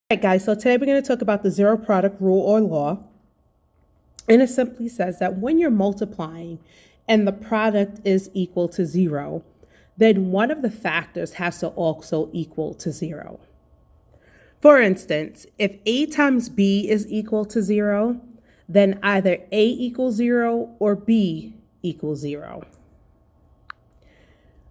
All right, guys, so today we're going to talk about the zero product rule or law. And it simply says that when you're multiplying and the product is equal to zero, then one of the factors has to also equal to zero. For instance, if A times B is equal to zero, then either A equals zero or B equals zero.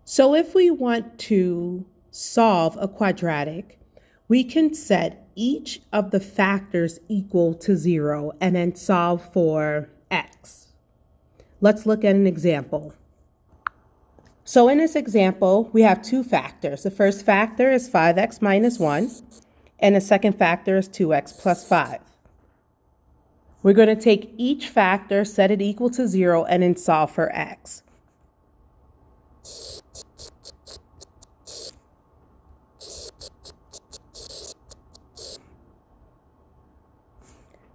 So if we want to solve a quadratic, we can set each of the factors equal to zero and then solve for x. Let's look at an example. So in this example, we have two factors. The first factor is 5x minus 1, and the second factor is 2x plus 5. We're going to take each factor, set it equal to 0, and then solve for x.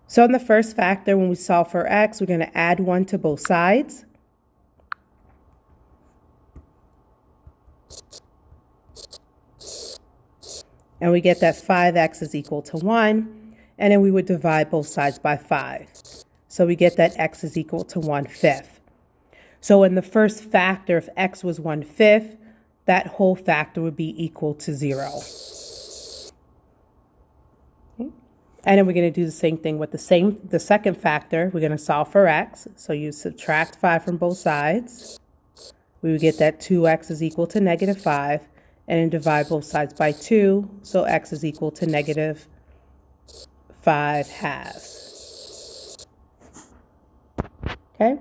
So in the first factor, when we solve for x, we're going to add 1 to both sides. And we get that 5x is equal to 1. And then we would divide both sides by 5. So we get that x is equal to 1/5. So in the first factor, if x was 1/5, that whole factor would be equal to 0. And then we're going to do the same thing with the second factor. We're going to solve for x. So you subtract 5 from both sides. We would get that 2x is equal to negative 5. And then divide both sides by 2. So x is equal to negative 5/2. Okay?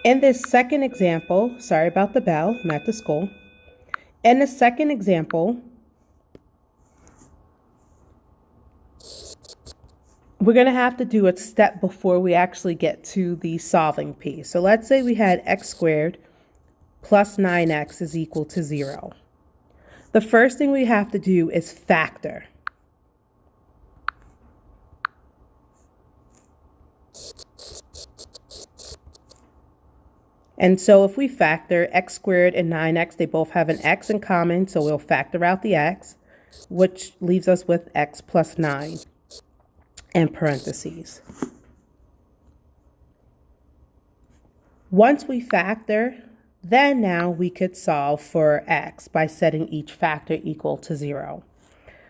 In this second example, sorry about the bell, I'm at the school. In the second example, we're going to have to do a step before we actually get to the solving piece. So let's say we had x squared plus 9x is equal to 0. The first thing we have to do is factor. And so if we factor x squared and 9x, they both have an x in common, so we'll factor out the x, which leaves us with x plus 9 in parentheses. Once we factor, then now we could solve for x by setting each factor equal to 0.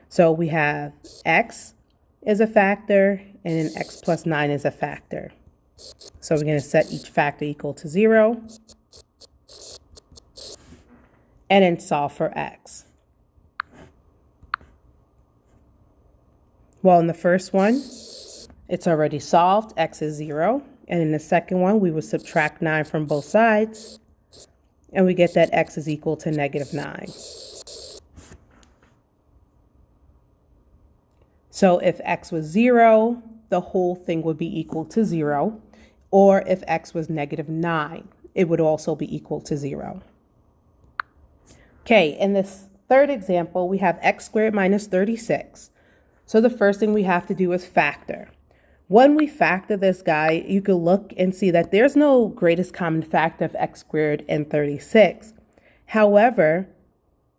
So we have x is a factor, and then x plus 9 is a factor. So we're going to set each factor equal to 0, and then solve for x. Well, in the first one, it's already solved. X is 0. And in the second one, we would subtract 9 from both sides, and we get that x is equal to negative 9. So if x was 0, the whole thing would be equal to 0. Or if x was negative 9, it would also be equal to 0. Okay, in this third example, we have x squared minus 36. So the first thing we have to do is factor. When we factor this guy, you can look and see that there's no greatest common factor of x squared and 36. However,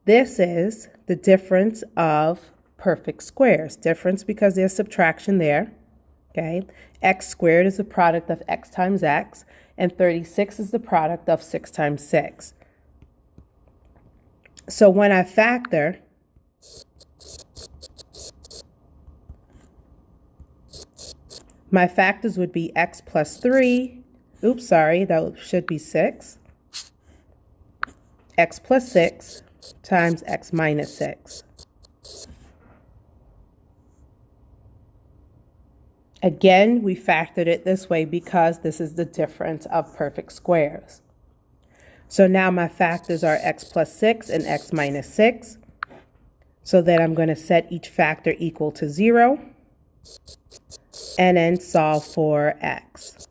this is the difference of perfect squares. Difference because there's subtraction there. Okay, x squared is the product of x times x, and 36 is the product of 6 times 6. So when I factor, my factors would be x plus 3, that should be 6, x plus 6 times x minus 6. Again, we factored it this way because this is the difference of perfect squares. So now my factors are x plus 6 and x minus 6. So then I'm going to set each factor equal to 0 and then solve for x.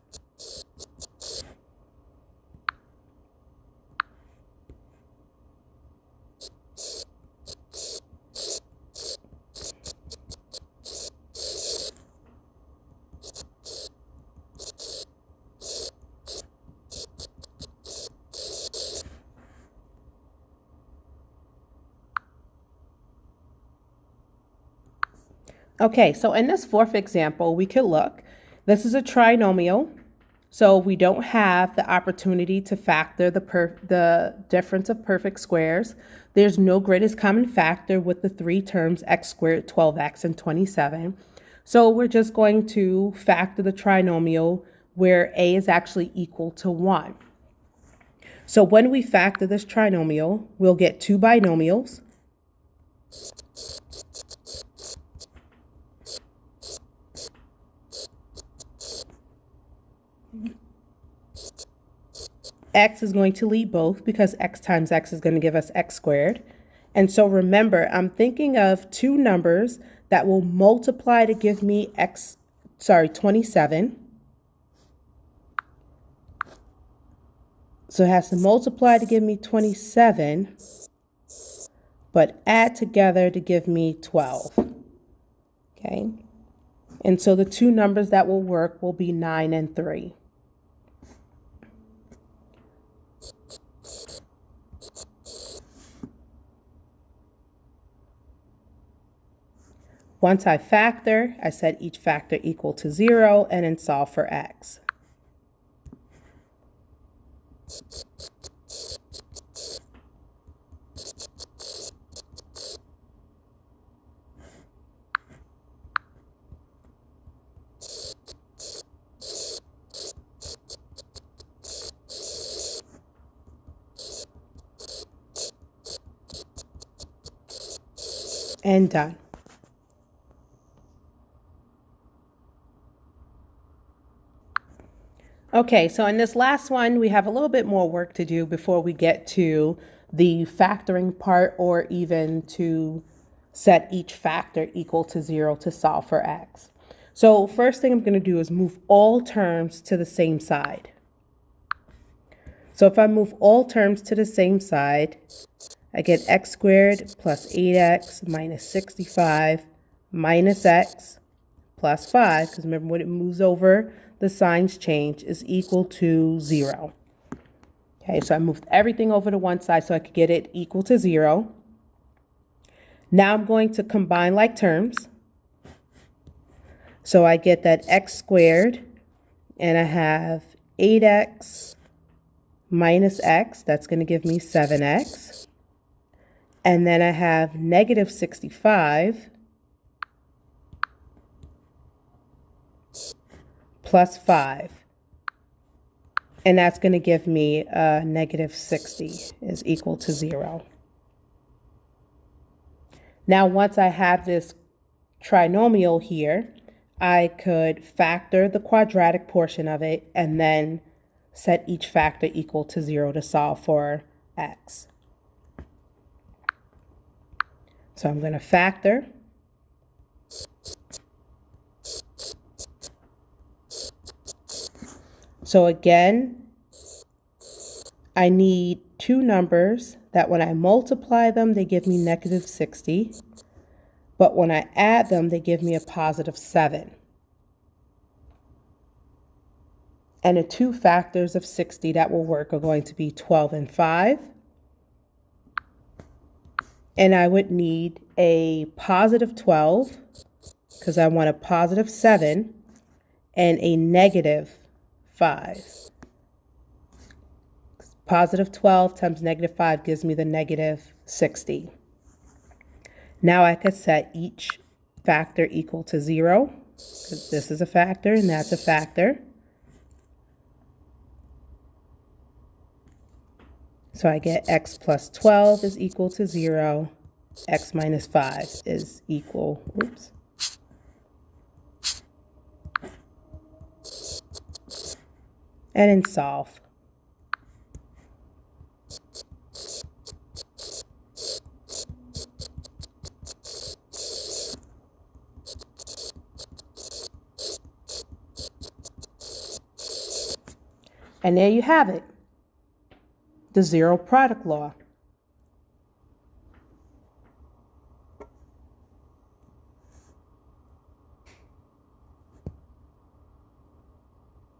Okay, so in this fourth example, we could look. This is a trinomial, so we don't have the opportunity to factor the difference of perfect squares. There's no greatest common factor with the three terms x squared, 12x, and 27. So we're just going to factor the trinomial where a is actually equal to 1. So when we factor this trinomial, we'll get two binomials. X is going to lead both because x times x is going to give us x squared. And so remember, I'm thinking of two numbers that will multiply to give me 27. So it has to multiply to give me 27, but add together to give me 12. Okay. And so the two numbers that will work will be 9 and 3. Once I factor, I set each factor equal to 0 and then solve for x. And done. Okay, so in this last one, we have a little bit more work to do before we get to the factoring part or even to set each factor equal to 0 to solve for x. So first thing I'm going to do is move all terms to the same side. So if I move all terms to the same side, I get x squared plus 8x minus 65 minus x plus 5, because remember when it moves over, the signs change, is equal to 0. Okay, so I moved everything over to one side so I could get it equal to 0. Now I'm going to combine like terms. So I get that x squared, and I have 8x minus x, that's going to give me 7x. And then I have negative 65 plus 5. And that's going to give me negative 60 is equal to 0. Now, once I have this trinomial here, I could factor the quadratic portion of it and then set each factor equal to 0 to solve for x. So I'm going to factor. So again, I need two numbers that when I multiply them, they give me negative 60. But when I add them, they give me a positive 7. And the two factors of 60 that will work are going to be 12 and 5. And I would need a positive 12, because I want a positive 7, and a negative 5. Positive 12 times negative 5 gives me the negative 60. Now I could set each factor equal to 0, because this is a factor and that's a factor. So I get x plus 12 is equal to 0. X minus 5 is equal, and then solve. And there you have it, the zero product law.